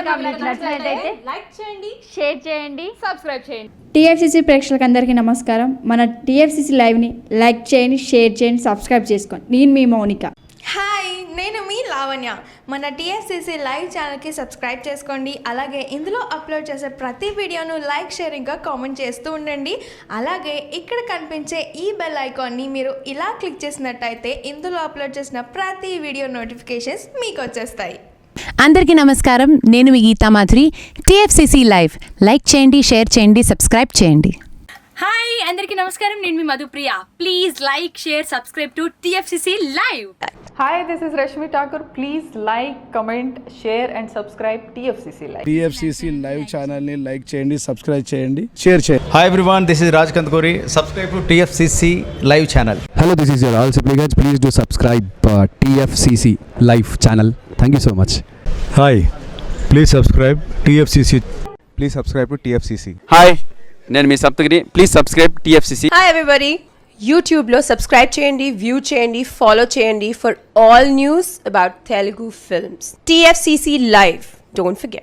మీకు నచ్చినట్లయితే లైక్ చేయండి, షేర్ చేయండి, సబ్స్క్రైబ్ చేయండి. టీఎఫ్సీసీ ప్రేక్షకులందరికీ నమస్కారం. మన టీఎఫ్సీసీ లైవ్ని లైక్ చేయండి, షేర్ చేయండి, సబ్స్క్రైబ్ చేసుకోండి. నేను మీ మౌనిక. హాయ్, నేను మీ లావణ్య. మన టీఎఫ్సీసీ లైవ్ ఛానల్కి సబ్స్క్రైబ్ చేసుకోండి. అలాగే ఇందులో అప్లోడ్ చేసే ప్రతి వీడియోను లైక్, షేరింగ్గా కామెంట్ చేస్తూ ఉండండి. అలాగే ఇక్కడ కనిపించే ఈ బెల్ ఐకాన్ని మీరు ఇలా క్లిక్ చేసినట్టయితే ఇందులో అప్లోడ్ చేసిన ప్రతి వీడియో నోటిఫికేషన్స్ మీకు వచ్చేస్తాయి. అందరికీ నమస్కారం. నేను మీ Geeta Madhuri. TFCC live like చేయండి, షేర్ చేయండి, సబ్స్క్రైబ్ చేయండి. హాయ్, అందరికీ నమస్కారం. నేను మీ Madhupriya. Please like, share, subscribe to TFCC Live. Hi, this is Rashmi Thakur. Please like, comment, share and subscribe TFCC Live. TFCC Live channel ni like cheyandi, subscribe cheyandi, share cheyandi. Hi everyone, this is Raj Kandukuri. Subscribe to TFCC Live channel. Hello, this is your all supplicants. Please do subscribe TFCC Live channel. Thank you so much. Hi, please subscribe TFCC. Please subscribe to TFCC. Hi, నేను మీ Saptagiri. Please subscribe TFCC. Hi everybody, యూట్యూబ్లో subscribe చేయండి, view చేయండి, follow చేయండి for all news about Telugu films. TFCC Live, don't forget.